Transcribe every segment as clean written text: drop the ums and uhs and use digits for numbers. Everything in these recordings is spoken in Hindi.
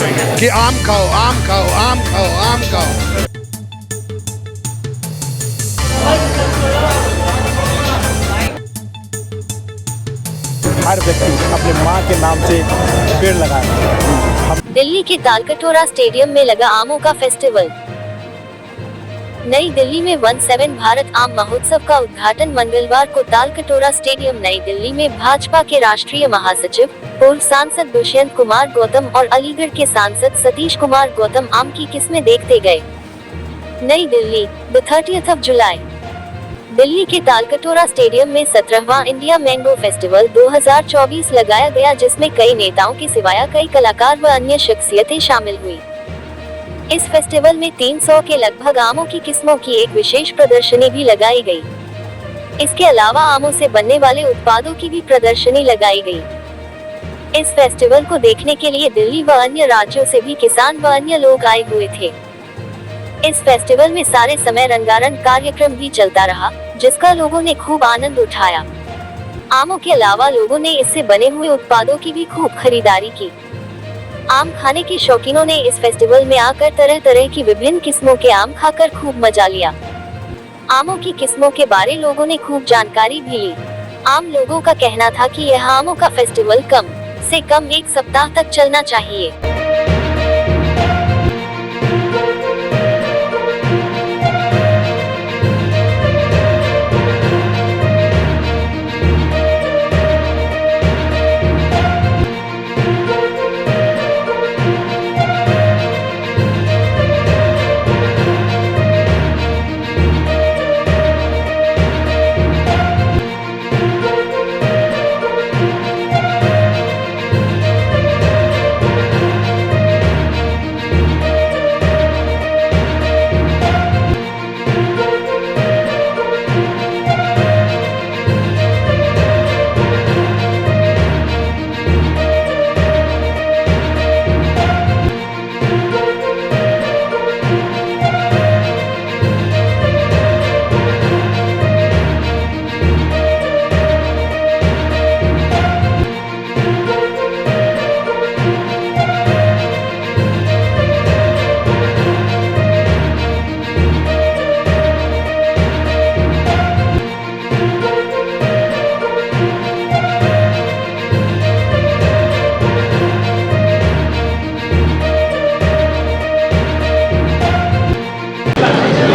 कि आम खाओ, आम खाओ, आम खाओ, आम खाओ। हर व्यक्ति अपने माँ के नाम से पेड़ लगाए। दिल्ली के तालकटोरा स्टेडियम में लगा आमों का फेस्टिवल। नई दिल्ली में 17 भारत आम महोत्सव का उद्घाटन मंगलवार को तालकटोरा स्टेडियम नई दिल्ली में भाजपा के राष्ट्रीय महासचिव, पूर्व सांसद दुष्यंत कुमार गौतम और अलीगढ़ के सांसद सतीश कुमार गौतम आम की किस्में देखते गए। नई दिल्ली, 30 जुलाई। दिल्ली के तालकटोरा स्टेडियम में 17वां इंडिया मैंगो फेस्टिवल 2024 लगाया गया, जिसमें कई नेताओं के सिवाय कई कलाकार व अन्य शख्सियतें शामिल हुई। इस फेस्टिवल में 300 के लगभग आमों की किस्मों की एक विशेष प्रदर्शनी भी लगाई गई। इसके अलावा आमों से बनने वाले उत्पादों की भी प्रदर्शनी लगाई गई। इस फेस्टिवल को देखने के लिए दिल्ली व अन्य राज्यों से भी किसान व अन्य लोग आए हुए थे। इस फेस्टिवल में सारे समय रंगारंग कार्यक्रम भी चलता रहा, जिसका लोगों ने खूब आनंद उठाया। आमों के अलावा लोगों ने इससे बने हुए उत्पादों की भी खूब खरीदारी की। आम खाने के शौकीनों ने इस फेस्टिवल में आकर तरह तरह की विभिन्न किस्मों के आम खाकर खूब मजा लिया। आमों की किस्मों के बारे लोगों ने खूब जानकारी भी ली। आम लोगों का कहना था कि यह आमों का फेस्टिवल कम से कम 1 सप्ताह तक चलना चाहिए।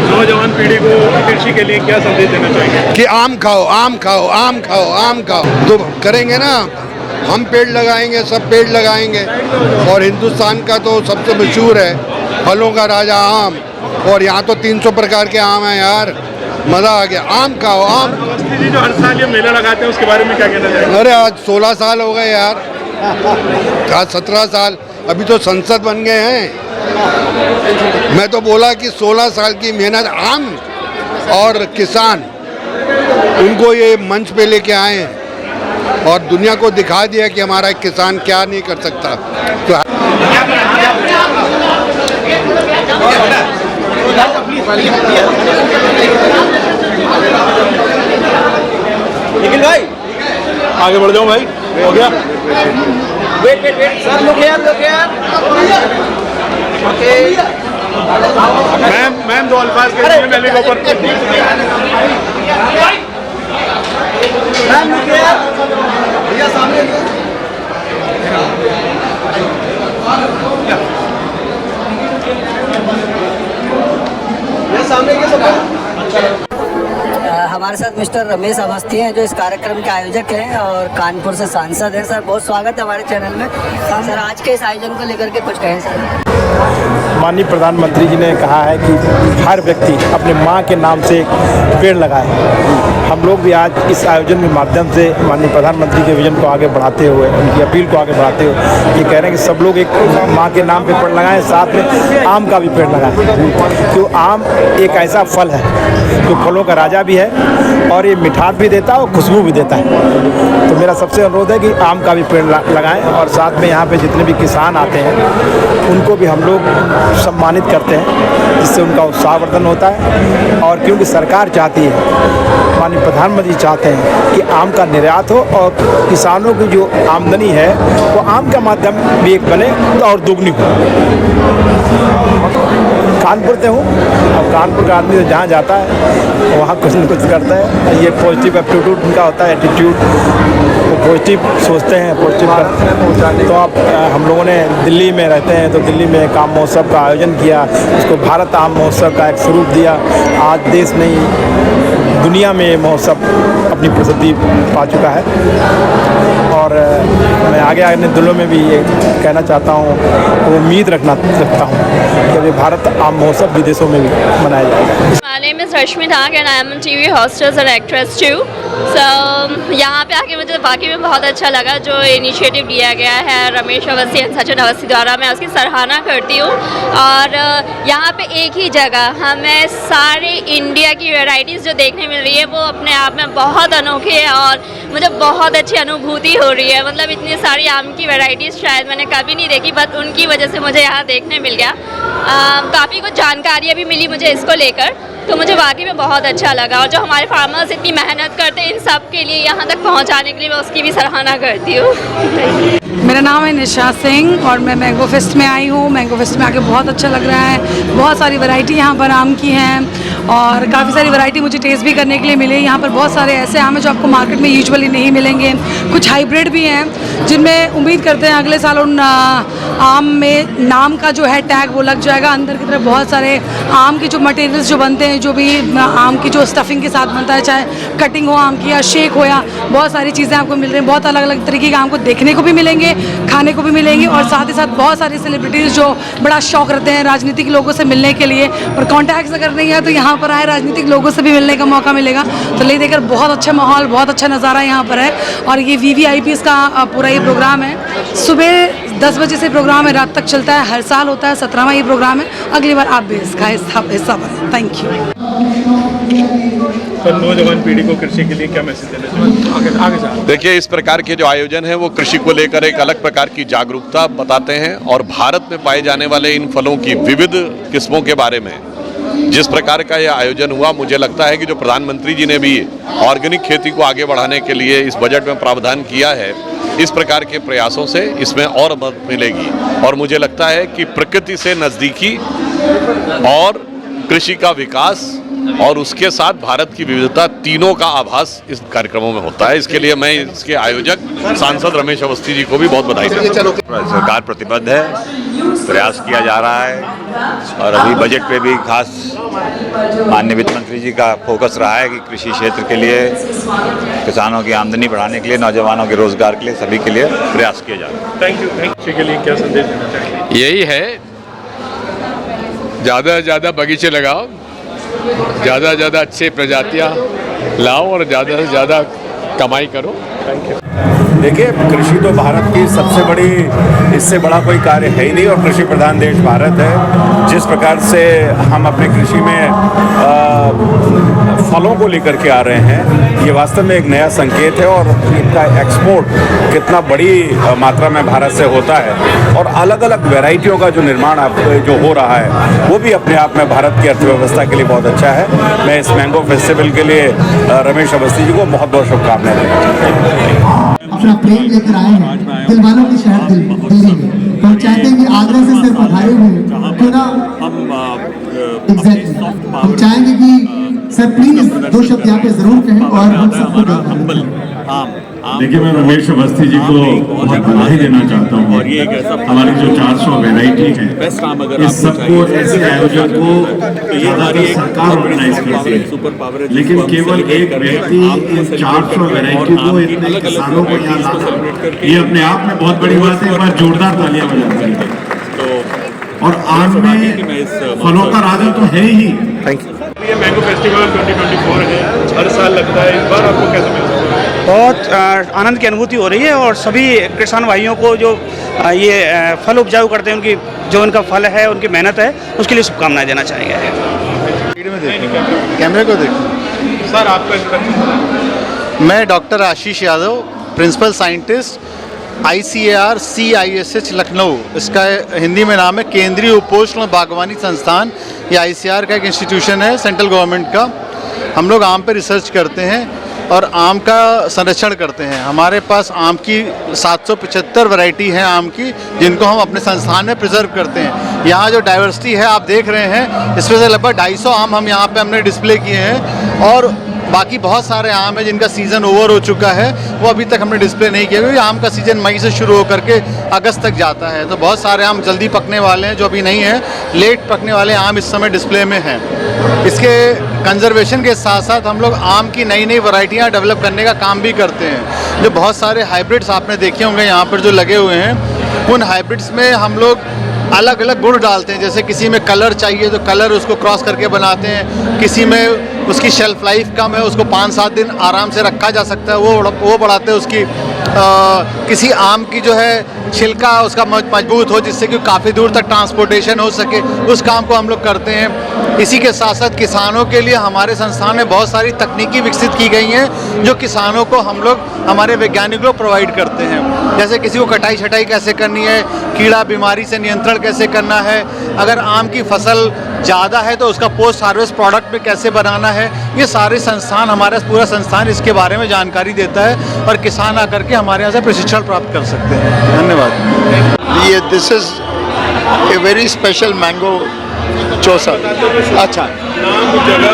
नौजवान पीढ़ी को कृषि के लिए क्या संदेश देना चाहेंगे? कि आम खाओ, आम खाओ, आम खाओ, आम खाओ। तो करेंगे ना, हम पेड़ लगाएंगे, सब पेड़ लगाएंगे। और हिंदुस्तान का तो सबसे मशहूर है फलों का राजा आम, और यहाँ तो 300 प्रकार के आम हैं यार, मज़ा आ गया। आम खाओ, आम। अवस्थी जी जो हर साल ये मेला लगाते हैं उसके बारे में क्या कहना चाहेंगे? अरे आज 16 साल हो गए यार, आज 17 साल, अभी तो संसद बन गए हैं। मैं तो बोला कि 16 साल की मेहनत आम और किसान, उनको ये मंच पे लेके आए हैं और दुनिया को दिखा दिया कि हमारा किसान क्या नहीं कर सकता। तो निखिल भाई आगे बढ़ जाओ भाई, हो गया। वेट सर, लोग यार ओके। मैम 2 अल्फाज के लिए मेले के ऊपर। मैम भैया सामने हमारे साथ मिस्टर रमेश अवस्थी हैं, जो इस कार्यक्रम के आयोजक हैं और कानपुर से सांसद हैं। सर बहुत स्वागत है हमारे चैनल में। सर आज के इस आयोजन को लेकर के कुछ कहें सर। माननीय प्रधानमंत्री जी ने कहा है कि हर व्यक्ति अपने माँ के नाम से पेड़ लगाए। हम लोग भी आज इस आयोजन के माध्यम से माननीय प्रधानमंत्री के विजन को आगे बढ़ाते हुए, उनकी अपील को आगे बढ़ाते हुए ये कह रहे हैं कि सब लोग एक माँ के नाम पे पेड़ लगाएं, साथ में आम का भी पेड़ लगाएं। तो आम एक ऐसा फल है जो फलों का राजा भी है और ये मिठास भी देता है और खुशबू भी देता है। तो मेरा सबसे अनुरोध है कि आम का भी पेड़ लगाएं और साथ में यहाँ पे जितने भी किसान आते हैं उनको भी हम लोग सम्मानित करते हैं, जिससे उनका उत्साहवर्धन होता है। और क्योंकि सरकार चाहती है, माननीय प्रधानमंत्री चाहते हैं कि आम का निर्यात हो और किसानों की जो आमदनी है वो आम का माध्यम भी एक बने तो और दुगनी हो। कानपुर से हूँ, अब कानपुर का आदमी तो जहाँ जाता है वहाँ कुछ न कुछ करता है। ये पॉजिटिव एप्टीट्यूड उनका होता है, एटीट्यूड, वो पॉजिटिव सोचते हैं, पॉजिटिव करते हैं। तो आप हम लोगों ने दिल्ली में रहते हैं तो दिल्ली में एक आम महोत्सव का आयोजन किया, उसको भारत आम महोत्सव का एक स्वरूप दिया। आज देश नहीं दुनिया में महोत्सव अपनी प्रसिद्धि पा चुका है और मैं आगे आने दिनों में भी ये कहना चाहता हूँ, तो उम्मीद रखता हूँ कि अभी भारत आम महोत्सव विदेशों में भी मनाया जाएगा। My name is Rashmi Dhak and I am a TV hostess and actress too. So यहाँ पे आके मुझे वाकई में बहुत अच्छा लगा जो इनिशिएटिव लिया गया है रमेश अवस्थी एंड सचिन अवस्थी द्वारा। मैं उसकी सराहना करती हूँ और यहाँ पे एक ही जगह हमें सारे इंडिया की वैरायटीज़ जो देखने मिल रही है वो अपने आप में बहुत अनोखी है और मुझे बहुत अच्छी अनुभूति हो रही है। मतलब इतनी सारी आम की वैरायटीज़ शायद मैंने कभी नहीं देखी, बट उनकी वजह से मुझे यहाँ देखने मिल गया। काफ़ी कुछ जानकारियाँ भी मिली मुझे इसको लेकर, तो मुझे वाकई में बहुत अच्छा लगा। और जो हमारे फार्मर्स इतनी मेहनत करते हैं इन सब के लिए यहाँ तक पहुँचाने के लिए, मैं उसकी भी सराहना करती हूँ। मेरा नाम है निशा सिंह और मैं मैंगो फेस्ट में आई हूँ। मैंगो फेस्ट में आके बहुत अच्छा लग रहा है। बहुत सारी वैरायटी यहाँ पर आम की हैं और काफ़ी सारी वैरायटी मुझे टेस्ट भी करने के लिए मिले। यहाँ पर बहुत सारे ऐसे आम हैं जो आपको मार्केट में यूजुअली नहीं मिलेंगे, कुछ हाइब्रिड भी हैं जिनमें उम्मीद करते हैं अगले साल उन आम में नाम का जो है टैग वो लग जाएगा। अंदर की तरफ बहुत सारे आम के जो मटेरियल्स जो बनते हैं, जो भी आम की जो स्टफिंग के साथ बनता है, चाहे कटिंग हो आम की या शेक हो, या बहुत सारी चीज़ें आपको मिल रही हैं। बहुत अलग अलग तरीके के आम को देखने को भी मिलेंगे, खाने को भी मिलेंगे और साथ ही साथ बहुत सारे सेलिब्रिटीज़ जो बड़ा शौक रखते हैं राजनीतिक लोगों से मिलने के लिए, पर कॉन्टैक्ट्स अगर नहीं है तो यहाँ पर आए, राजनीतिक लोगों से भी मिलने का मौका मिलेगा। तो ले देकर बहुत अच्छा माहौल, बहुत अच्छा नज़ारा यहाँ पर है। और ये VVIPs का पूरा ये प्रोग्राम है। सुबह 10 बजे से प्रोग्राम है, रात तक चलता है, हर साल होता है। 17वां ये प्रोग्राम है। अगली बार आप भी इसका हिस्सा बने। Thank you. तो नौजवान पीढ़ी को कृषि के लिए क्या मैसेज देना चाहिए? आगे देखिए, इस प्रकार के जो आयोजन है वो कृषि को लेकर एक अलग प्रकार की जागरूकता बताते हैं और भारत में पाए जाने वाले इन फलों की विविध किस्मों के बारे में जिस प्रकार का यह आयोजन हुआ, मुझे लगता है कि जो प्रधानमंत्री जी ने भी ऑर्गेनिक खेती को आगे बढ़ाने के लिए इस बजट में प्रावधान किया है, इस प्रकार के प्रयासों से इसमें और मदद मिलेगी। और मुझे लगता है कि प्रकृति से नज़दीकी और कृषि का विकास और उसके साथ भारत की विविधता, तीनों का आभास इस कार्यक्रमों में होता है। इसके लिए मैं इसके आयोजक सांसद रमेश अवस्थी जी को भी बहुत बधाई देता हूँ। सरकार प्रतिबद्ध है, प्रयास किया जा रहा है और अभी बजट पे भी खास माननीय वित्त मंत्री जी का फोकस रहा है कि कृषि क्षेत्र के लिए, किसानों की आमदनी बढ़ाने के लिए, नौजवानों के रोजगार के लिए, सभी के लिए प्रयास किए जा रहे हैं। Thank you. कृषि के लिए क्या संदेश देना चाहिए? यही है, ज़्यादा से ज़्यादा बगीचे लगाओ, ज़्यादा से ज़्यादा अच्छे प्रजातियाँ लाओ और ज़्यादा से ज़्यादा कमाई करो। Thank you. देखिए, कृषि तो भारत की सबसे बड़ी, इससे बड़ा कोई कार्य है ही नहीं और कृषि प्रधान देश भारत है। जिस प्रकार से हम अपने कृषि में फलों को लेकर के आ रहे हैं, ये वास्तव में एक नया संकेत है और इनका एक्सपोर्ट कितना बड़ी मात्रा में भारत से होता है और अलग अलग वैरायटियों का जो निर्माण जो हो रहा है वो भी अपने आप में भारत की अर्थव्यवस्था के लिए बहुत अच्छा है। मैं इस मैंगो फेस्टिवल के लिए रमेश अवस्थी जी को बहुत बहुत शुभकामनाएं देना चाहता हूँ। अपना प्रेम लेकर आए हैं दिल वालों के शहर दिल्ली में, तो चाहते हैं कि आगरा से सिर्फ पधारे हुए क्यों ना, एग्जैक्टली हम चाहेंगे कि सर प्लीज 2 शब्द यहाँ पे जरूर कहें और हम सबको। देखिए, मैं रमेश अवस्थी जी को बहुत बधाई देना चाहता हूँ। हमारी जो 400 वैरायटी है, इस सबको, ऐसे आयोजन को ज़्यादातर सरकार ऑर्गेनाइज करती है, लेकिन केवल एक व्यक्ति इन 400 वैरायटी को, इतने किसानों को यहाँ लाना, ये अपने आप में बहुत बड़ी बात है। एक बार जोरदार तालियां बजा दीजिए। और आज में फलों का राजा तो है ही। Thank you. ये मैंगो फेस्टिवल 2024 है, हर साल लगता है, इस बार आपको कैसे महसूस हो रहा है? बहुत आनंद की अनुभूति हो रही है और सभी किसान भाइयों को जो ये फल उपजाऊ करते हैं, उनकी जो उनका फल है, उनकी मेहनत है, उसके लिए शुभकामनाएं देना चाहेंगे। कैमरे को देखो। सर आपका इंट्रोडक्शन। मैं doctor Ashish Yadav, principal scientist ICAR CISH Lucknow, इसका हिंदी में नाम है केंद्रीय उपोष्ण बागवानी संस्थान। ये ICAR का एक इंस्टीट्यूशन है सेंट्रल गवर्नमेंट का। हम लोग आम पे रिसर्च करते हैं और आम का संरक्षण करते हैं। हमारे पास आम की 775 वैरायटी हैं आम की, जिनको हम अपने संस्थान में प्रिजर्व करते हैं। यहाँ जो डाइवर्सिटी है आप देख रहे हैं, इसमें से लगभग 250 आम हम यहाँ पे हमने डिस्प्ले किए हैं और बाकी बहुत सारे आम हैं जिनका सीज़न ओवर हो चुका है, वो अभी तक हमने डिस्प्ले नहीं किया, क्योंकि आम का सीज़न मई से शुरू होकर के अगस्त तक जाता है। तो बहुत सारे आम जल्दी पकने वाले हैं जो अभी नहीं हैं, लेट पकने वाले आम इस समय डिस्प्ले में हैं। इसके कंजर्वेशन के साथ साथ हम लोग आम की नई नई वैरायटियाँ डेवलप करने का काम भी करते हैं। जो बहुत सारे हाइब्रिड्स आपने देखे होंगे यहाँ पर जो लगे हुए हैं, उन हाइब्रिड्स में हम लोग अलग अलग गुण डालते हैं। जैसे किसी में कलर चाहिए तो कलर उसको क्रॉस करके बनाते हैं, किसी में उसकी शेल्फ लाइफ कम है, उसको 5-7 दिन आराम से रखा जा सकता है, वो बढ़ाते हैं उसकी। किसी आम की जो है छिलका उसका मजबूत हो, जिससे कि काफ़ी दूर तक ट्रांसपोर्टेशन हो सके, उस काम को हम लोग करते हैं। इसी के साथ साथ किसानों के लिए हमारे संस्थान में बहुत सारी तकनीकी विकसित की गई हैं, जो किसानों को हम लोग हमारे वैज्ञानिक लोग प्रोवाइड करते हैं। जैसे किसी को कटाई छटाई कैसे करनी है, कीड़ा बीमारी से नियंत्रण कैसे करना है, अगर आम की फसल ज़्यादा है तो उसका पोस्ट हार्वेस्ट प्रोडक्ट में कैसे बनाना है, ये सारे संस्थान, हमारा पूरा संस्थान इसके बारे में जानकारी देता है और किसान आकर के हमारे यहाँ से प्रशिक्षण प्राप्त कर सकते हैं। धन्यवाद। ये this is a very special mango Chausa. अच्छा,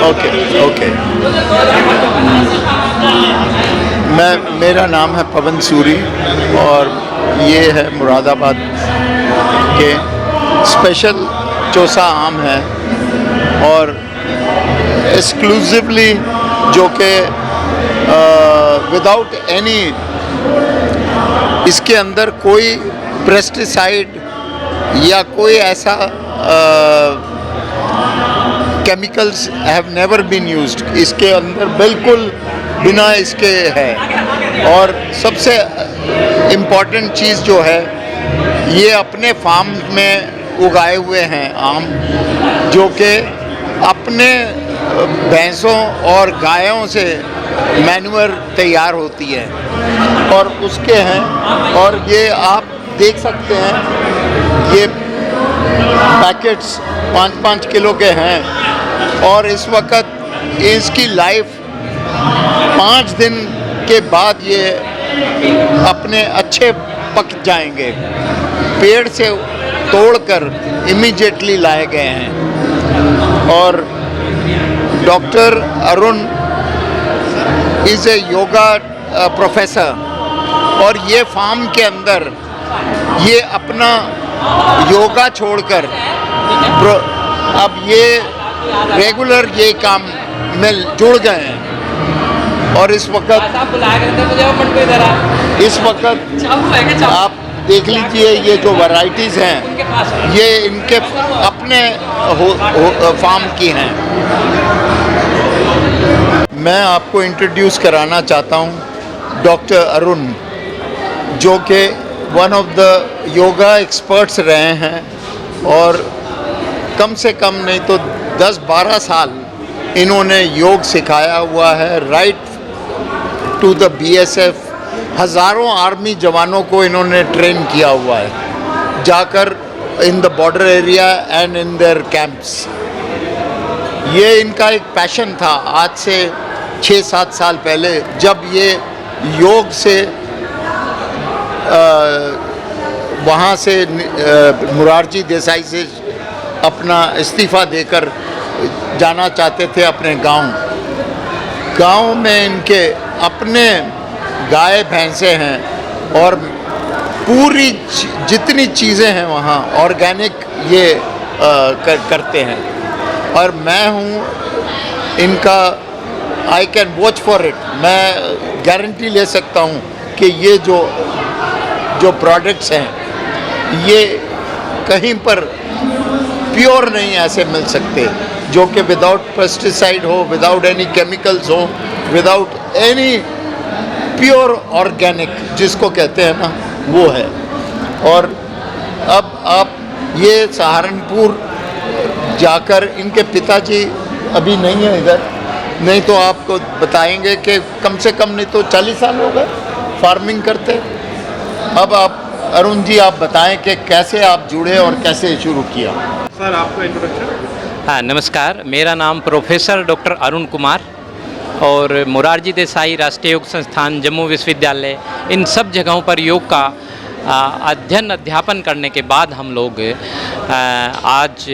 ओके। मेरा नाम है पवन सूरी और ये है मुरादाबाद के स्पेशल चौसा आम है और एक्सक्लूसिवली जो कि विदाउट एनी, इसके अंदर कोई पेस्टिसाइड या कोई ऐसा chemicals have never been used, इसके अंदर बिल्कुल बिना इसके है। और सबसे इम्पॉर्टेंट चीज़ जो है, ये अपने फार्म में उगाए हुए हैं आम, जो कि अपने भैंसों और गायों से मैन्यूअर तैयार होती है और उसके हैं। और ये आप देख सकते हैं, ये पैकेट्स 5-5 किलो के हैं और इस वक्त इसकी लाइफ 5 दिन के बाद ये अपने अच्छे पक जाएंगे। पेड़ से तोड़कर इमीडिएटली लाए गए हैं। और doctor Arun is a yoga professor और ये फार्म के अंदर ये अपना योगा छोड़कर अब ये रेगुलर ये काम में जुड़ गए हैं। और इस वक्त आप देख लीजिए, ये जो वैरायटीज़ हैं ये इनके अपने फार्म की हैं। मैं आपको इंट्रोड्यूस कराना चाहता हूँ डॉक्टर अरुण, जो कि one of the yoga experts रहे हैं और कम से कम नहीं तो 10-12 साल इन्होंने योग सिखाया हुआ है, राइट टू द BSF। हज़ारों आर्मी जवानों को इन्होंने ट्रेन किया हुआ है, जाकर in the border area and in their camps. ये इनका एक पैशन था आज से 6-7 साल पहले, जब ये योग से वहाँ से मुरारजी देसाई से अपना इस्तीफ़ा देकर जाना चाहते थे अपने गांव में इनके अपने गाय भैंसे हैं और पूरी जितनी चीज़ें हैं वहाँ ऑर्गेनिक ये करते हैं। और मैं हूँ इनका, I can watch for it. मैं गारंटी ले सकता हूँ कि ये जो प्रोडक्ट्स हैं ये कहीं पर प्योर नहीं ऐसे मिल सकते, जो कि विदाउट पेस्टिसाइड हो, विदाउट एनी केमिकल्स हो, विदाउट एनी प्योर ऑर्गेनिक जिसको कहते हैं ना, वो है। और अब आप ये सहारनपुर जाकर, इनके पिताजी अभी नहीं है इधर, नहीं तो आपको बताएंगे कि कम से कम नहीं तो 40 साल हो गए फार्मिंग करते। अब आप अरुण जी आप बताएं कि कैसे आप जुड़े और कैसे शुरू किया। सर आपका इंट्रोडक्शन। हाँ नमस्कार, मेरा नाम प्रोफेसर डॉक्टर अरुण कुमार और मोरारजी देसाई राष्ट्रीय योग संस्थान जम्मू विश्वविद्यालय, इन सब जगहों पर योग का अध्ययन अध्यापन करने के बाद हम लोग आज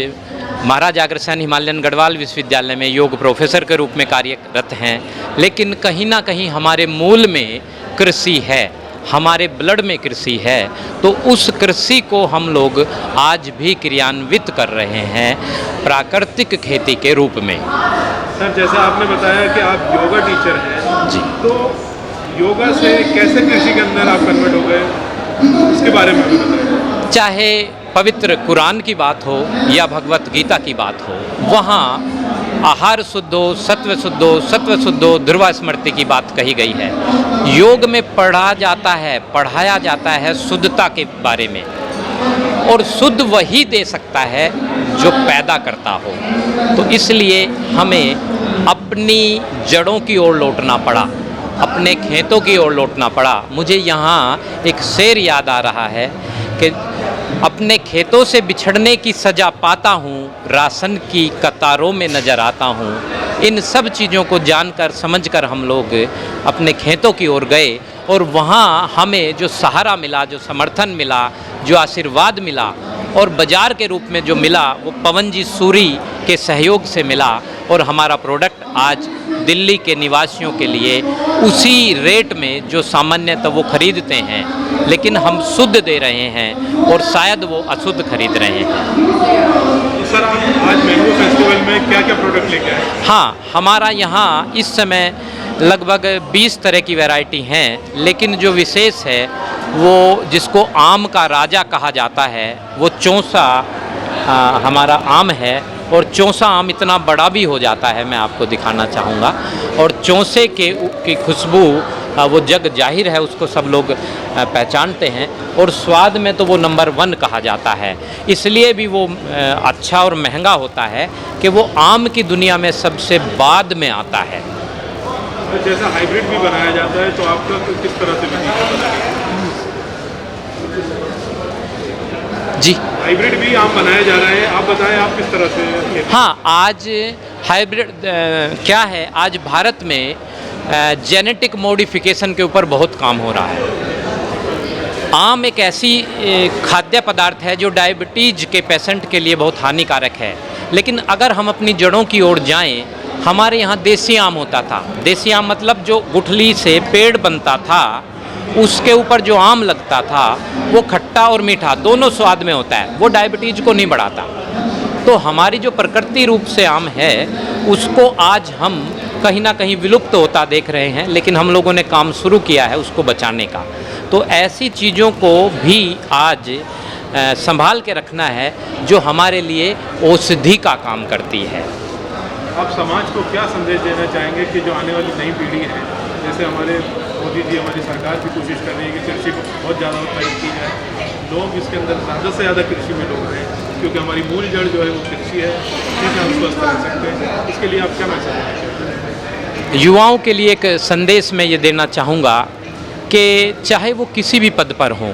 महाराजा अग्रसेन हिमालयन गढ़वाल विश्वविद्यालय में योग प्रोफेसर के रूप में कार्यरत हैं। लेकिन कहीं ना कहीं हमारे मूल में कृषि है, हमारे ब्लड में कृषि है, तो उस कृषि को हम लोग आज भी क्रियान्वित कर रहे हैं प्राकृतिक खेती के रूप में। सर जैसा आपने बताया कि आप योगा टीचर हैं जी, तो योगा से कैसे कृषि के अंदर आप कन्वर्ट हो गए, उसके बारे में हमें बताइए। चाहे पवित्र कुरान की बात हो या भगवत गीता की बात हो, वहाँ आहार शुद्धो सत्व शुद्धो सत्व शुद्धो ध्रुवा स्मृति की बात कही गई है। योग में पढ़ा जाता है, पढ़ाया जाता है शुद्धता के बारे में, और शुद्ध वही दे सकता है जो पैदा करता हो। तो इसलिए हमें अपनी जड़ों की ओर लौटना पड़ा, अपने खेतों की ओर लौटना पड़ा। मुझे यहाँ एक शेर याद आ रहा है कि अपने खेतों से बिछड़ने की सज़ा पाता हूँ, राशन की कतारों में नज़र आता हूँ। इन सब चीज़ों को जानकर समझकर हम लोग अपने खेतों की ओर गए, और वहाँ हमें जो सहारा मिला, जो समर्थन मिला, जो आशीर्वाद मिला, और बाज़ार के रूप में जो मिला वो पवन जी सूरी के सहयोग से मिला। और हमारा प्रोडक्ट आज दिल्ली के निवासियों के लिए उसी रेट में जो सामान्यतः वो खरीदते हैं, लेकिन हम शुद्ध दे रहे हैं और शायद वो अशुद्ध खरीद रहे हैं। सर आप आज मैंगो फेस्टिवल में क्या क्या प्रोडक्ट लेके आए? हाँ, हमारा यहाँ इस समय लगभग 20 तरह की वैरायटी हैं, लेकिन जो विशेष है वो जिसको आम का राजा कहा जाता है वो चौसा हमारा आम है। और चौसा आम इतना बड़ा भी हो जाता है, मैं आपको दिखाना चाहूँगा। और चौसे की खुशबू वो जग जाहिर है, उसको सब लोग पहचानते हैं, और स्वाद में तो वो नंबर 1 कहा जाता है। इसलिए भी वो अच्छा और महंगा होता है कि वो आम की दुनिया में सबसे बाद में आता है। तो जैसा हाइब्रिड भी बनाया जाता है, तो आपका किस तरह से बनाया? जी, हाइब्रिड भी आम बनाए जा रहे हैं, आप बताएं आप किस तरह से? हाँ, आज हाइब्रिड क्या है, आज भारत में जेनेटिक मॉडिफिकेशन के ऊपर बहुत काम हो रहा है। आम एक ऐसी खाद्य पदार्थ है जो डायबिटीज के पेशेंट के लिए बहुत हानिकारक है। लेकिन अगर हम अपनी जड़ों की ओर जाएं, हमारे यहाँ देसी आम होता था। देसी आम मतलब जो गुठली से पेड़ बनता था, उसके ऊपर जो आम लगता था वो खट्टा और मीठा दोनों स्वाद में होता है, वो डायबिटीज को नहीं बढ़ाता। तो हमारी जो प्रकृति रूप से आम है उसको आज हम कहीं ना कहीं विलुप्त होता देख रहे हैं, लेकिन हम लोगों ने काम शुरू किया है उसको बचाने का। तो ऐसी चीज़ों को भी आज संभाल के रखना है जो हमारे लिए औषधि का काम करती है। आप समाज को क्या संदेश देना चाहेंगे कि जो आने वाली नई पीढ़ी है, जैसे हमारे मोदी जी, हमारी सरकार भी कोशिश कर रही है कि कृषि को बहुत ज़्यादा उत्साहित की जाए, लोग इसके अंदर ज़्यादा से ज़्यादा कृषि में लोग रहें, क्योंकि हमारी मूल जड़ जो है वो कृषि है, इसी से हम स्वस्थ रह सकते हैं। इसके लिए आप क्या मैसेज देना चाहेंगे? युवाओं के लिए एक संदेश मैं ये देना चाहूँगा कि चाहे वो किसी भी पद पर हों,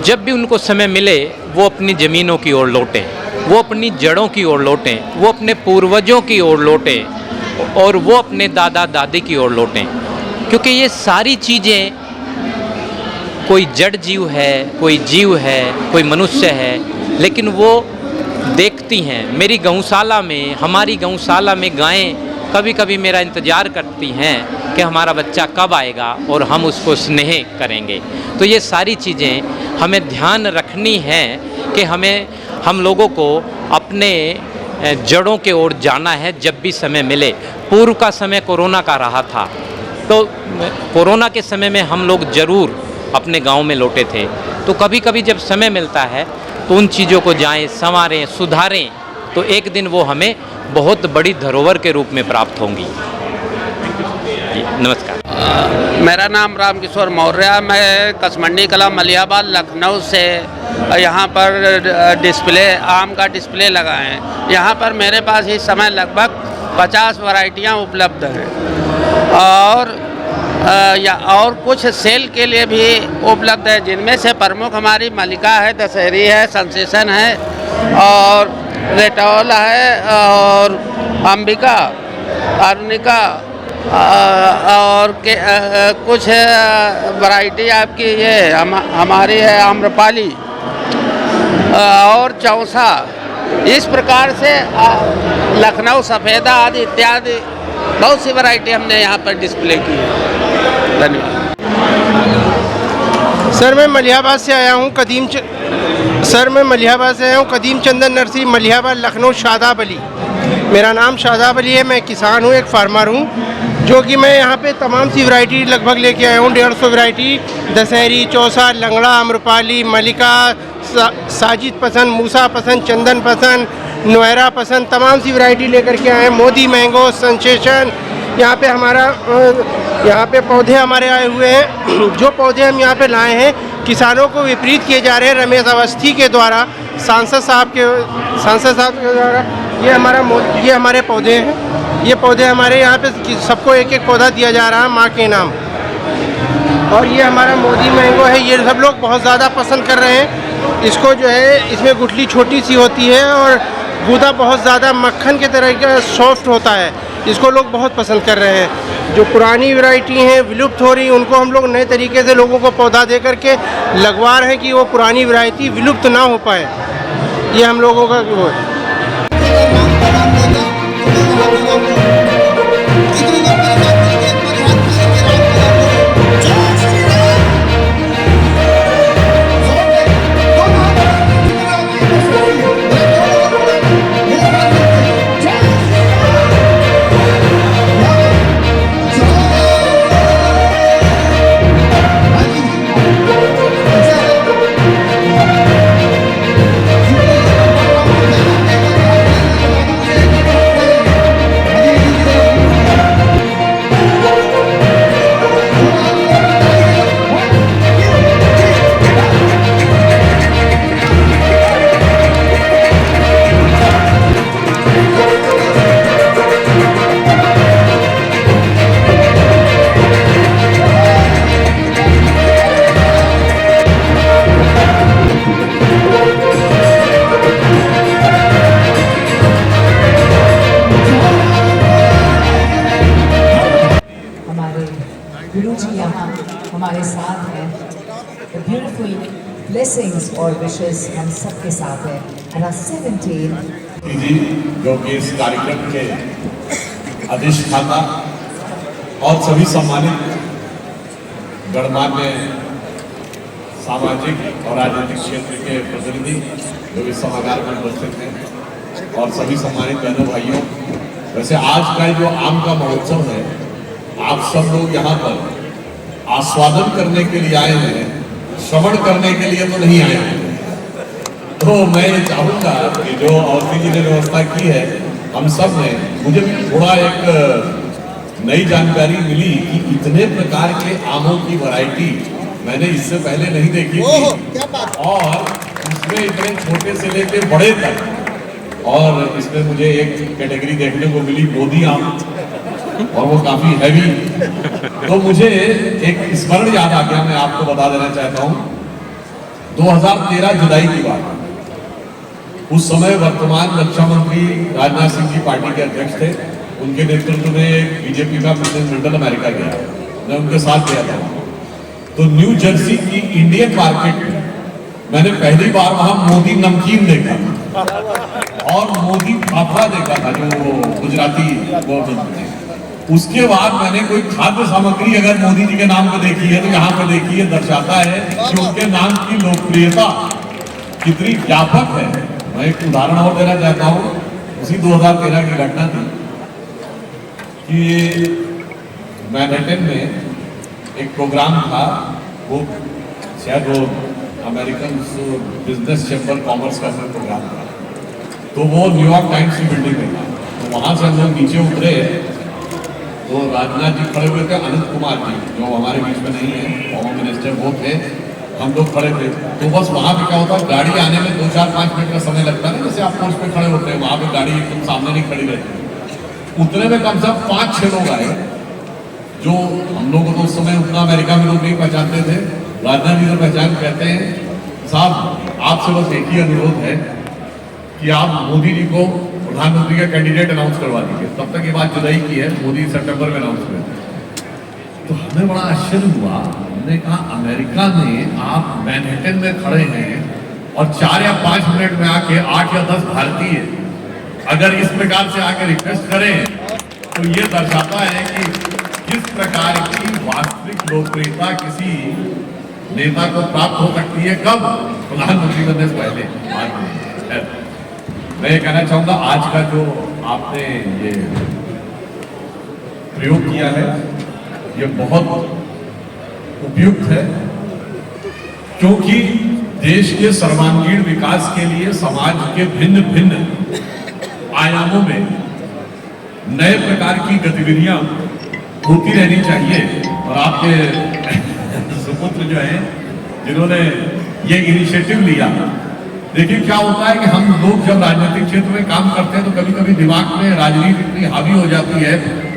जब भी उनको समय मिले वो अपनी ज़मीनों की ओर लौटें, वो अपनी जड़ों की ओर लौटें, वो अपने पूर्वजों की ओर लौटें, और वो अपने दादा दादी की ओर लौटें। क्योंकि ये सारी चीज़ें, कोई जड़ जीव है, कोई जीव है, कोई मनुष्य है, लेकिन वो देखती हैं। मेरी गौशाला में, हमारी गौशाला में गायें कभी कभी मेरा इंतज़ार करती हैं कि हमारा बच्चा कब आएगा और हम उसको स्नेह करेंगे। तो ये सारी चीज़ें हमें ध्यान रखनी है कि हम लोगों को अपने जड़ों के ओर जाना है जब भी समय मिले। पूर्व का समय कोरोना का रहा था, तो कोरोना के समय में हम लोग ज़रूर अपने गांव में लौटे थे। तो कभी कभी जब समय मिलता है तो उन चीज़ों को जाएं, संवारें, सुधारें, तो एक दिन वो हमें बहुत बड़ी धरोहर के रूप में प्राप्त होंगी। नमस्कार। मेरा नाम रामकिशोर मौर्य, मैं कसमंडी कला मलियाबाद लखनऊ से यहाँ पर डिस्प्ले, आम का डिस्प्ले लगाए हैं। यहाँ पर मेरे पास इस समय लगभग 50 वैरायटियाँ उपलब्ध हैं और कुछ सेल के लिए भी उपलब्ध है, जिनमें से प्रमुख हमारी मलिका है, दशहरी है, सेंसेशन है और रेटॉल है और अंबिका, अरुणिका और कुछ वैरायटी आपकी ये हमारी है आम्रपाली और चौसा। इस प्रकार से लखनऊ सफ़ेदा आदि इत्यादि बहुत सी वैरायटी हमने यहाँ पर डिस्प्ले की है। धन्यवाद। सर मैं मलिहाबाद से आया हूँ कदीम चंदन नर्सरी मलिहाबाद लखनऊ शादाब अली। मेरा नाम शादाब अली है, मैं किसान हूँ, एक फार्मर हूँ, जो कि मैं यहाँ पे तमाम सी वैरायटी लगभग लेके आया हूँ। 150 वैरायटी दशहरी, चौसा, लंगड़ा, आम्रपाली, मलिका, साजिद पसंद, मूसा पसंद, चंदन पसंद, नोएरा पसंद, तमाम सी वैरायटी लेकर के आए हैं। मोदी मैंगो, सेंसेशन, यहाँ पे पौधे हमारे आए हुए हैं। जो पौधे हम यहाँ पे लाए हैं किसानों को विपरीत किए जा रहे हैं रमेश अवस्थी के द्वारा, सांसद साहब के द्वारा। ये हमारे पौधे हैं, ये पौधे हमारे यहाँ पे सबको एक एक पौधा दिया जा रहा है माँ के नाम। और ये हमारा मोदी मैंगो है, ये सब लोग बहुत ज़्यादा पसंद कर रहे हैं। इसको जो है, इसमें गुठली छोटी सी होती है और गूदा बहुत ज़्यादा मक्खन के तरह का सॉफ्ट होता है, इसको लोग बहुत पसंद कर रहे हैं। जो पुरानी वैरायटी हैं विलुप्त हो रही, उनको हम लोग नए तरीके से लोगों को पौधा दे करके लगवा रहे हैं कि वो पुरानी वैरायटी विलुप्त ना हो पाए। ये हम लोगों का वो है। हमारे साथ हैं। The beautiful blessings और wishes हम सबके साथ हैं। And our 17 जी जो कि इस कार्यक्रम के अधिष्ठाता और सभी सम्मानित गणमान्य सामाजिक और राजनीतिक क्षेत्र के प्रतिनिधि जो इस सभागार में उपस्थित हैं और सभी सम्मानित बहनों भाइयों, वैसे आज का जो आम का महोत्सव है, आप सब लोग यहाँ पर आस्वादन करने के लिए आए हैं, श्रवण करने के लिए तो नहीं आए हैं। तो मैं ये चाहूँगा कि जो अवस्थी जी ने व्यवस्था की है, हम सब ने, मुझे भी थोड़ा एक नई जानकारी मिली कि इतने प्रकार के आमों की वैरायटी मैंने इससे पहले नहीं देखी थी और इसमें इतने छोटे से लेके बड़े तक। और इसमें मुझे एक कैटेगरी देखने को मिली मोदी आम, और वो काफी हैवी। तो मुझे एक स्मरण याद आ गया, मैं आपको बता देना चाहता हूँ। 2013 जुलाई की बात, उस समय वर्तमान रक्षा मंत्री राजनाथ सिंह की पार्टी के अध्यक्ष थे, उनके नेतृत्व में बीजेपी का प्रतिनिधिमंडल अमेरिका गया, मैं उनके साथ गया था। तो न्यू जर्सी की इंडियन मार्केट में मैंने पहली बार वहां मोदी नमकीन देखा और मोदी फाफड़ा देखा था, जो गुजराती गवर्नमेंट ने। उसके बाद मैंने कोई खाद्य सामग्री अगर मोदी जी के नाम पे देखी है तो यहाँ पे देखी है, दर्शाता है कि उनके नाम की लोकप्रियता कितनी व्यापक है। मैं एक उदाहरण और देना चाहता हूँ। उसी 2013 की घटना थी कि मैनहट्टन में एक प्रोग्राम था, वो शायद वो अमेरिकन बिजनेस चैम्बर कॉमर्स का प्रोग्राम था, तो वो न्यूयॉर्क टाइम्स की बिल्डिंग में था। तो वहाँ से हम लोग नीचे उतरे तो राजनाथ जी खड़े हुए थे, अनंत कुमार जी जो हमारे बीच में नहीं है, होम मिनिस्टर वो थे, हम लोग खड़े थे। तो बस वहाँ पे क्या होता, गाड़ी आने में 2-4-5 मिनट का समय लगता है, जैसे आप पोस्ट पे खड़े होते हैं, वहाँ पे गाड़ी एकदम सामने नहीं खड़ी रहती। उतने में कम से कम 5-6 लोग आए जो हम लोग को तो उस समय उतना अमेरिका में लोग नहीं पहचानते थे। राजनाथ जी तो पहचान कहते हैं साहब आपसे बस एक ही अनुरोध है कि आप मोदी जी को प्रधानमंत्री का कैंडिडेट अनाउंस करवा दीजिए। तब तक ये बात जुलाई की है, मोदी सितंबर में अनाउंस हुए। तो हमें बड़ा आश्चर्य हुआ, हमने कहा अमेरिका में आप मैनहट्टन में खड़े हैं और 4 या 5 मिनट में आके 8 या 10 भारतीय अगर इस प्रकार से आके रिक्वेस्ट करें तो ये दर्शाता है कि किस प्रकार की वास्तविक लोकप्रियता किसी नेता को प्राप्त हो सकती है, कब प्रधानमंत्री बनने से पहले। मैं ये कहना चाहूंगा आज का जो आपने ये प्रयोग किया है ये बहुत उपयुक्त है, क्योंकि देश के सर्वांगीण विकास के लिए समाज के भिन्न भिन्न आयामों में नए प्रकार की गतिविधियां होती रहनी चाहिए। और आपके सुपुत्र जो हैं जिन्होंने ये इनिशिएटिव लिया, देखिए क्या होता है कि हम लोग जब राजनीतिक क्षेत्र में काम करते हैं तो कभी कभी दिमाग में राजनीति इतनी हावी हो जाती है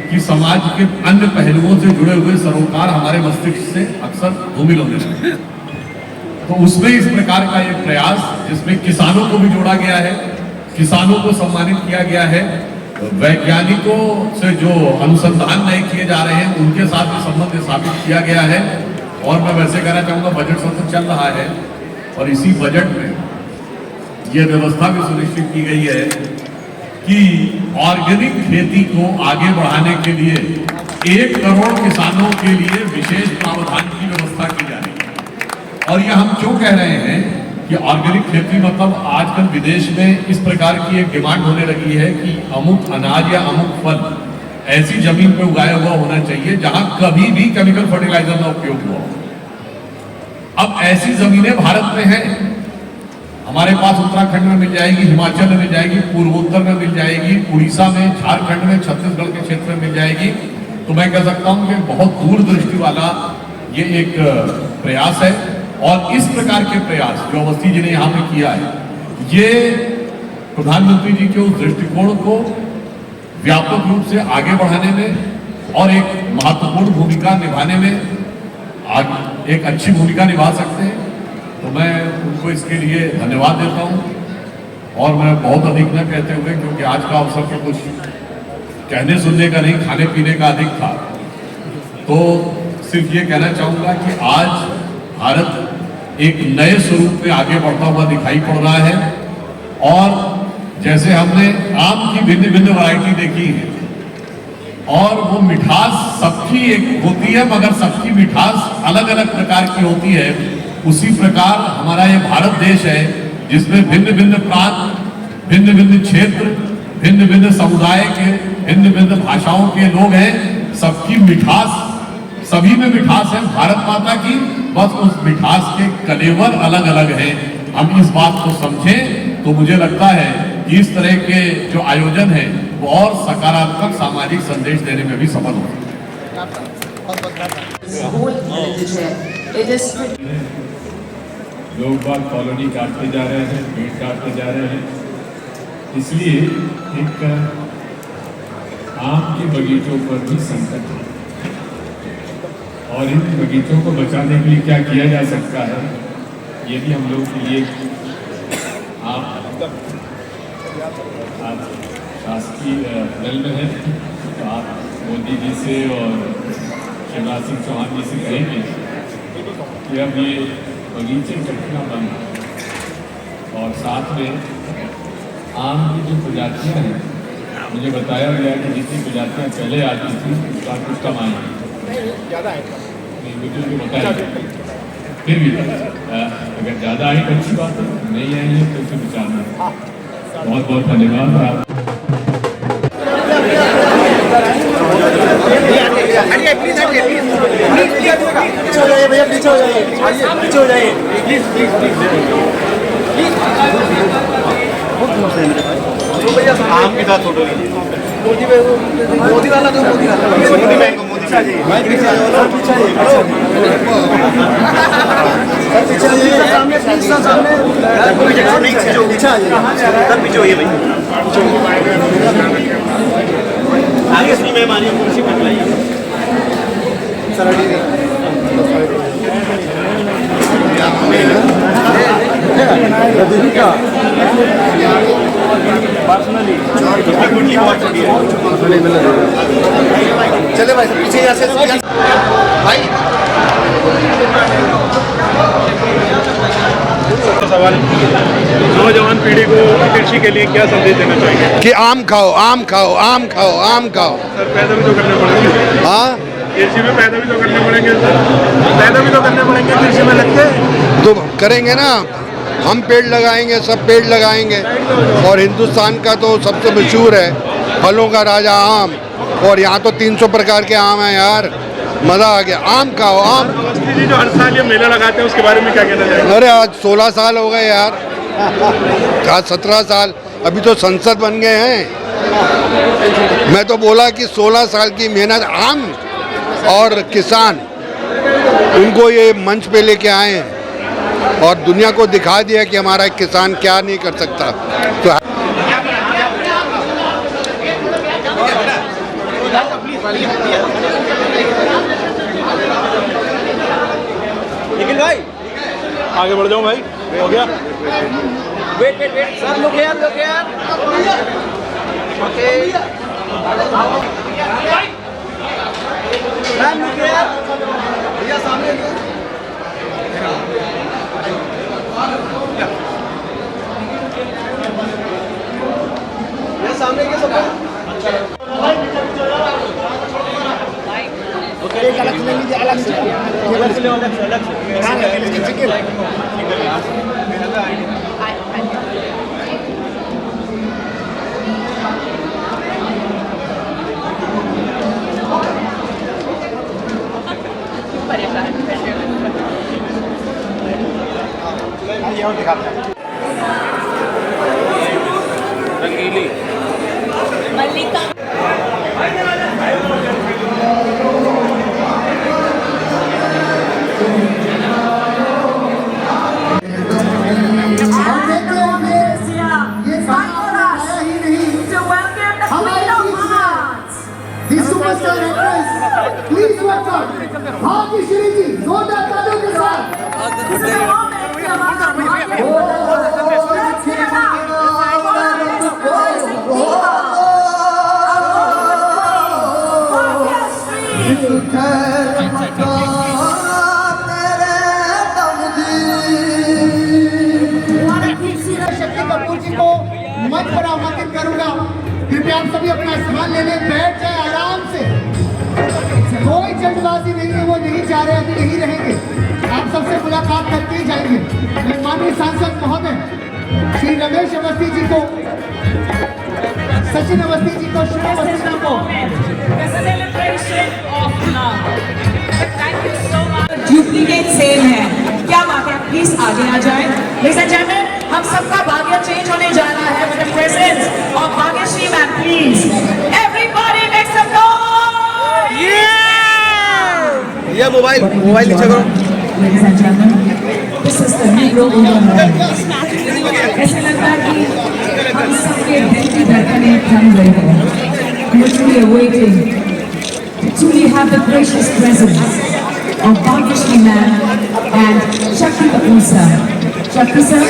कि समाज के अन्य पहलुओं से जुड़े हुए सरोकार हमारे मस्तिष्क से अक्सर धूमिल होने लगते हैं। तो उसमें इस प्रकार का एक प्रयास जिसमें किसानों को भी जोड़ा गया है, किसानों को सम्मानित किया गया है, वैज्ञानिकों से जो अनुसंधान नए किए जा रहे हैं उनके साथ भी संबंध स्थापित किया गया है। और मैं वैसे कहना चाहूँगा बजट सत्र चल रहा है और इसी बजट में ये व्यवस्था भी सुनिश्चित की गई है कि ऑर्गेनिक खेती को आगे बढ़ाने के लिए 1 करोड़ किसानों के लिए विशेष प्रावधान की व्यवस्था की जा रही है। और ये हम क्यों कह रहे हैं कि ऑर्गेनिक खेती मतलब आजकल विदेश में इस प्रकार की एक डिमांड होने लगी है कि अमुक अनाज या अमुक फल ऐसी जमीन पे उगाया हुआ होना चाहिए जहां कभी भी केमिकल फर्टिलाइजर का उपयोग हुआ। अब ऐसी जमीनें भारत में हैं, हमारे पास उत्तराखंड में मिल जाएगी, हिमाचल में मिल जाएगी, पूर्वोत्तर में मिल जाएगी, उड़ीसा में, झारखंड में, छत्तीसगढ़ के क्षेत्र में मिल जाएगी। तो मैं कह सकता हूं कि बहुत दूरदृष्टि वाला ये एक प्रयास है। और इस प्रकार के प्रयास जो अवस्थी जी ने यहाँ पे किया है, ये प्रधानमंत्री जी के उस दृष्टिकोण को व्यापक रूप से आगे बढ़ाने में और एक महत्वपूर्ण भूमिका निभाने में एक अच्छी भूमिका निभा सकते हैं। तो मैं उनको इसके लिए धन्यवाद देता हूँ। और मैं बहुत अधिक न कहते हुए, क्योंकि आज का अवसर तो कुछ कहने सुनने का नहीं, खाने पीने का अधिक था, तो सिर्फ ये कहना चाहूँगा कि आज भारत एक नए स्वरूप में आगे बढ़ता हुआ दिखाई पड़ रहा है। और जैसे हमने आम की भिन्न भिन्न वैरायटी देखी है और वो मिठास सबकी एक होती है, मगर सबकी मिठास अलग अलग प्रकार की होती है, उसी प्रकार हमारा ये भारत देश है जिसमें भिन्न भिन्न प्रांत, भिन्न भिन्न क्षेत्र, भिन्न भिन्न समुदाय के, भिन्न भिन्न भाषाओं के लोग हैं। सबकी मिठास, सभी में मिठास है भारत माता की, बस उस मिठास के कलेवर अलग अलग हैं। हम इस बात को समझें तो मुझे लगता है कि इस तरह के जो आयोजन है वो और सकारात्मक सामाजिक संदेश देने में भी सफल हो। लोग बाग कॉलोनी काटते जा रहे हैं, पेड़ काटते जा रहे हैं, इसलिए एक आम के बगीचों पर भी संकट है। और इन बगीचों को बचाने के लिए क्या किया जा सकता है, ये भी हम लोग के लिए आप शासकीय दल में है तो आप मोदी जी से और शिवराज सिंह चौहान जी से कहेंगे कि अब ये बगीचे कटना बंद, और साथ में आम की जो प्रजातियाँ हैं, मुझे बताया गया कि जितनी प्रजातियाँ पहले आती थी उसका कुछ कम आई ज़्यादा है, मुझे जो बताया फिर भी अगर ज़्यादा आई तो अच्छी बात है, नहीं आई है तो उसे विचारना। बहुत बहुत धन्यवाद। आम के साथ फोटो मोदी वाला तो मोदी सामने भाग्यश्री मैम आ रही है, कुर्सी पर लाइए। चले भाई पीछे यहाँ से भाई सवाल, नौजवान पीढ़ी को कृषि के लिए क्या संदेश देना चाहेंगे? कि आम खाओ, आम खाओ, आम खाओ, आम खाओ। सर पैदा भी तो करने पड़ेंगे। हाँ, कृषि में पैदा भी तो करने पड़ेंगे सर, पैदा भी तो करने पड़ेंगे कृषि में लगते तो करेंगे ना। हम पेड़ लगाएंगे, सब पेड़ लगाएंगे। और हिंदुस्तान का तो सबसे मशहूर है फलों का राजा आम, और यहाँ तो 300 प्रकार के आम हैं यार, मज़ा आ गया। आम खाओ, आम। अवस्थी जी जो हर साल ये मेला लगाते हैं उसके बारे में क्या कहना चाहेंगे? अरे आज 16 साल हो गए यार, आज 17 साल, अभी तो संसद बन गए हैं। मैं तो बोला कि 16 साल की मेहनत आम और किसान, उनको ये मंच पे लेके आए हैं और दुनिया को दिखा दिया कि हमारा किसान क्या नहीं कर सकता। तो निखिल भाई आगे बढ़ जाओ भाई, हो गया। वेट वेट वेट सर, लोग यार ओके मैम, लोग यार भैया सामने सामने के सब ओके, एक अलग से लीजिए, अलग से रंगीली मल्लिका प्लीज वेलकम भाग्यश्री जी, जोरदार तालियों के साथ। शक्ति कपूर जी को मंच पर आमंत्रित करूंगा। कृपया आप सभी अपना स्थान ले लें, बैठ जाए आराम से। कोई जल्दबाजी नहीं है, वो नहीं चाह रहे, अभी नहीं रहेंगे, आप सबसे मुलाकात करके ही जाएंगे। मैं माननीय सांसद महोदय श्री रमेश अवस्थी जी को, सचिन अवस्थी जी को, श्री अवस्थी जी को डुप्लीकेट सेल है, क्या बात है, प्लीज आगे आ जाए। लेडीज एंड जेंटलमैन, हम सबका भाग्य चेंज होने जा रहा है with the presence of Bhagyashree ma'am. Please everybody make some noise. ये मोबाइल नीचे करो। Ladies and gentlemen, this is the Negro ऐसे लगता है कि हम सबके दिल की धड़कनें थम गई हैं। We are truly awaiting to truly have the gracious presence of Bhagyashree ma'am and Shakti Kapoor sir. Shakti sir,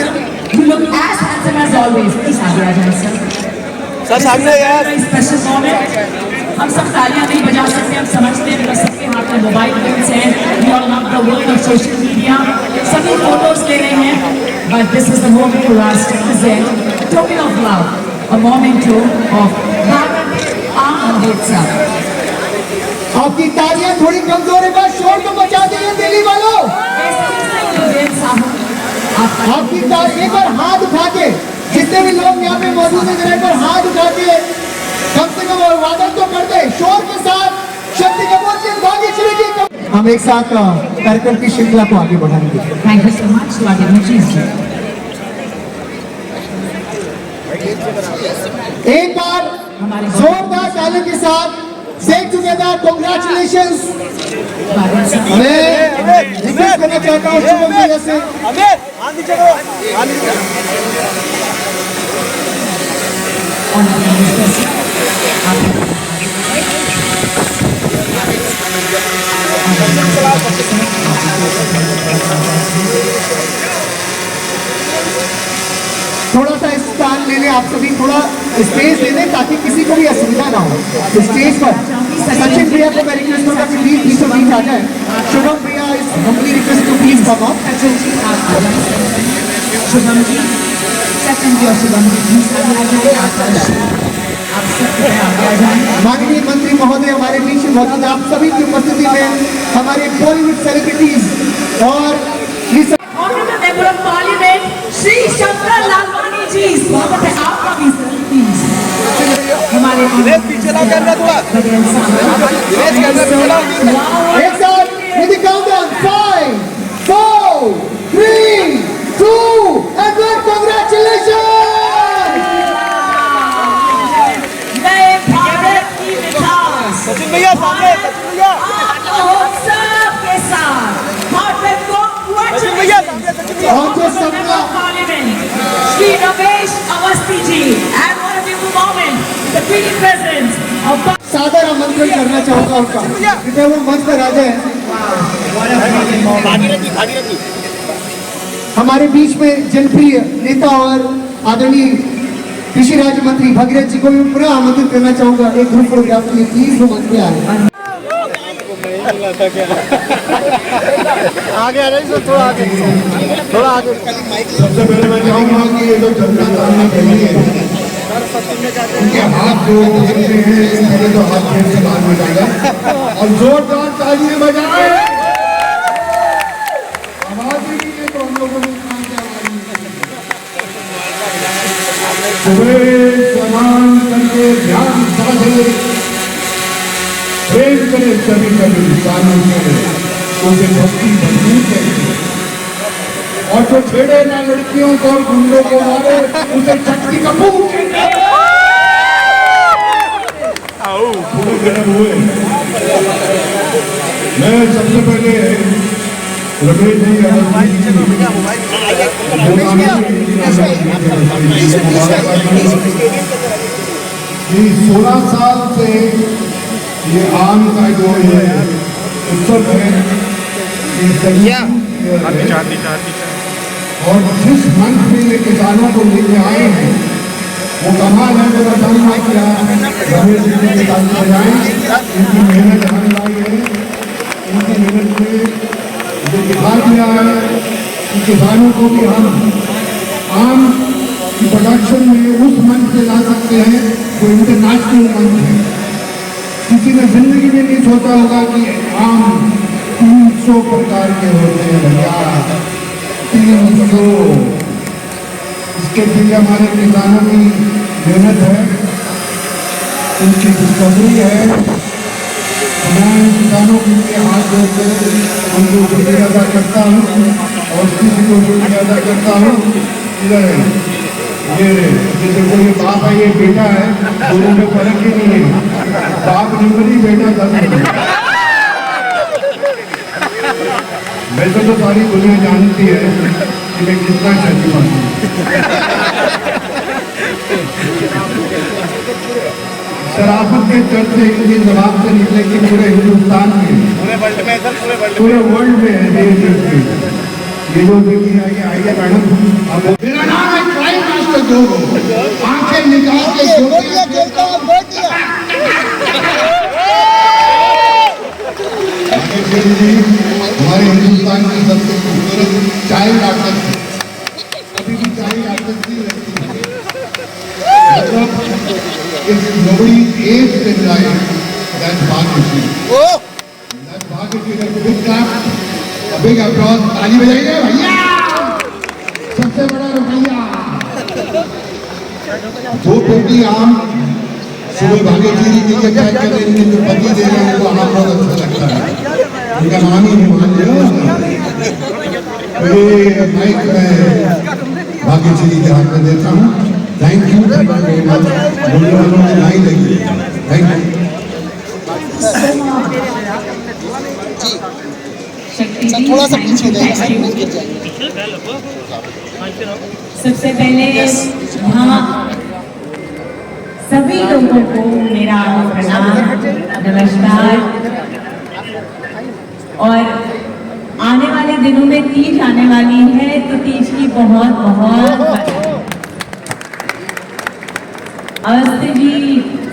you look as handsome as always. Please आगे आ जाए sir। सर सामने यार। स्पेशल मोमेंट, हम सब तालियां नहीं बजा सकते, हम समझते हैं सबके हाथ में मोबाइल फोन्स हैं। We all love the world of social media, सभी फोटोज ले रहे हैं, but this is the moment for us to present a token of love, a memento of Bharat Ambedkar। आपकी तालियां थोड़ी कमजोर है, बस शोर को बचा दीजिए दिल्ली वालों। आपकी तालियां, एक बार हाथ उठा के, जितने भी लोग यहाँ पे मौजूद हैं, एक बार हाथ उठा के कम से कम वादन तो कर दे शोर के साथ। शक्ति कपूर जी, भाग्यश्री जी, हम एक साथ कार्यक्रम की श्रृंखला को आगे बढ़ाएंगे। थैंक यू सो मच जी। एक बार जोरदार ताली के साथ से टुगेदर कांग्रेचुलेशंस। मैं रिक्वेस्ट करना चाहता हूँ शुभम भैया से, थोड़ा सा स्थान ले लें, आप सभी थोड़ा स्पेस ले लें ताकि किसी को भी असुविधा ना हो। स्टेज पर सचिन भैया को मैं रिक्वेस्ट करूंगा कि प्लीज बीचों बीच आ जाए। शुभम भैया इस humbly request to please come up. Shubham ji, Sachin ji और शुभम जी माननीय मंत्री महोदय हमारे बीच में मौजूद, आप सभी की उपस्थिति में हमारे बॉलीवुड सेलिब्रिटीज और member of parliament Shri Shankar Lalwani ji, स्वागत है आपका भी प्लीज। हमारे पीछे ना करना थोड़ा एक साथ with the countdown 5 4 3 2 and 1 congratulations। नए भारत की मिठास सचिन भैया सामने, सचिन भैया सबके साथ Shri Ramesh Awasthi ji and one of you moment the pretty presence of सादर आमंत्रण करना चाहूंगा उनका, कृपया वो मंच पर आ जाए। हमारे बीच में जनप्रिय नेता और आदरणीय कृषि राज्य मंत्री भगीरथ जी को भी पुनः आमंत्रित करना चाहूंगा एक ग्रुप फोटोग्राफ के लिए। प्लीज वो मंच पे आए। आगे आ रही है, थोड़ा आगे, थोड़ा आगे। सबसे पहले मैं चाहूंगा कि ये जो जनता सामने खड़ी है उनके हाथ जो हैं पहले तो हाथ फेर से बाहर बजाएगा और जोरदार तालियां बजाएं। आवाज ही नहीं है तो हम लोगों ने काम क्या सुबह समान करके ध्यान साधे प्रेम करे सभी कभी इंसानों के उसे भक्ति मजबूत करे और जो छेड़े ना लड़कियों को और गुंडों को मारे उसे शक्ति का मुंह हुए। मैं सबसे पहले रमेश जी कि 16 साल से ये आम का जो ये उत्सव है और जिस मंच में ये किसानों को लेके आए हैं वो कमाल है। तो मैं चाहूँगा कि रमेश जी के साथ बजाएं, इनकी मेहनत आने वाली है, इनकी मेहनत में जो दिखा दिया है कि किसानों को भी हम आम की प्रोडक्शन में उस मंच पे ला सकते हैं जो इंटरनेशनल मंच है। किसी ने जिंदगी में नहीं सोचा होगा कि आम 300 प्रकार के होते हैं भैया, 300। इसके पीछे हमारे किसानों की मेहनत है, उनकी डिस्कवरी है। मैं किसानों के लिए हाथ जोड़कर उनको शुक्रिया अदा करता हूँ और किसी को शुक्रिया अदा करता हूँ। इधर ये देखो, ये बाप है, ये बेटा है, दोनों में फर्क ही नहीं है। बाप नंबरी, बेटा 10 नंबर। वैसे तो सारी दुनिया जानती है कि मैं कितना शक्तिमान हूँ। शराफत के चर्चे इनकी जवाब से निकले कि पूरे हिंदुस्तान में, पूरे वर्ल्ड में है ये जो देखिए आइए मैडम। मेरा नाम है क्राइम मास्टर जोगो, आंखें निकाल के हमारे हिंदुस्तान की सबसे खूबसूरत चाइल्ड आर्टिस्ट, अभी भी चाइल्ड आर्टिस्ट ही रहती है। मतलब if nobody aged in life, that's Bhagwati. That's Bhagwati. That's a big clap, a big applause. ताली बजाइए भैया, सबसे बड़ा रुपया। जो टोपी आम सुबह भाग्यश्री जी के पैक करने इनके जो पति दे रहे हैं उनको आम बहुत अच्छा लगता है। उनका नाम ही हिमालय। ये माइक में भाग्यश्री के हाथ में देता हूँ। Thank you very much. बोलने वालों ने लाई लगी। Thank you. थोड़ा सा पीछे सबसे पहले यहाँ सभी लोगों को मेरा प्रणाम, नमस्कार। और आने वाले दिनों में तीज आने वाली है, तो तीज की बहुत बहुत बधाई। अवस्थी जी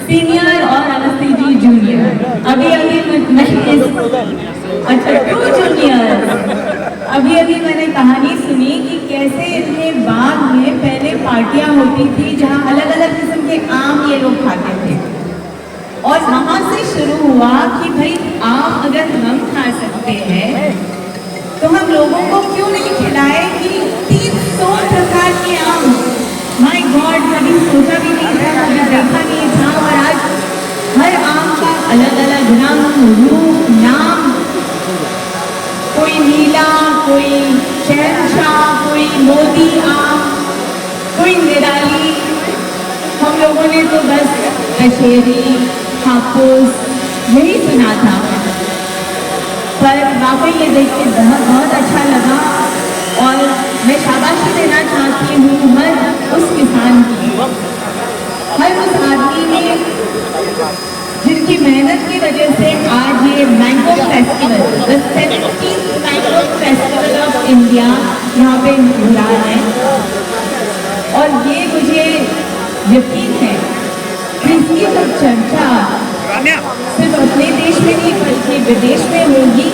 सीनियर और अवस्थी जी जूनियर, अभी मैंने कहानी सुनी कि कैसे इनके बाग में पहले पार्टियां होती थी जहां अलग अलग किस्म के आम ये लोग खाते थे, और वहां से शुरू हुआ कि भाई आम अगर हम खा सकते हैं तो हम लोगों को क्यों नहीं खिलाए कि 300 प्रकार के आम। माय गॉड, कभी सोचा भी नहीं था, कभी देखा नहीं था, और आज हर आम का अलग अलग रंग, रूप, नाम, कोई नीला, कोई शहनशाह, कोई मोदी आम, कोई निराली। हम लोगों ने तो बस दशहरी, हापुस यही सुना था, पर वाकई ये देख के बहुत बहुत अच्छा लगा। और मैं शाबाशी देना चाहती हूँ हर उस किसान की, हर उस आदमी ने जिनकी मेहनत की वजह से आज ये mango festival, the 17th mango festival of India यहाँ पे हो रहा है। और ये मुझे यकीन है कि इसकी जब चर्चा सिर्फ अपने देश में नहीं बल्कि विदेश में होगी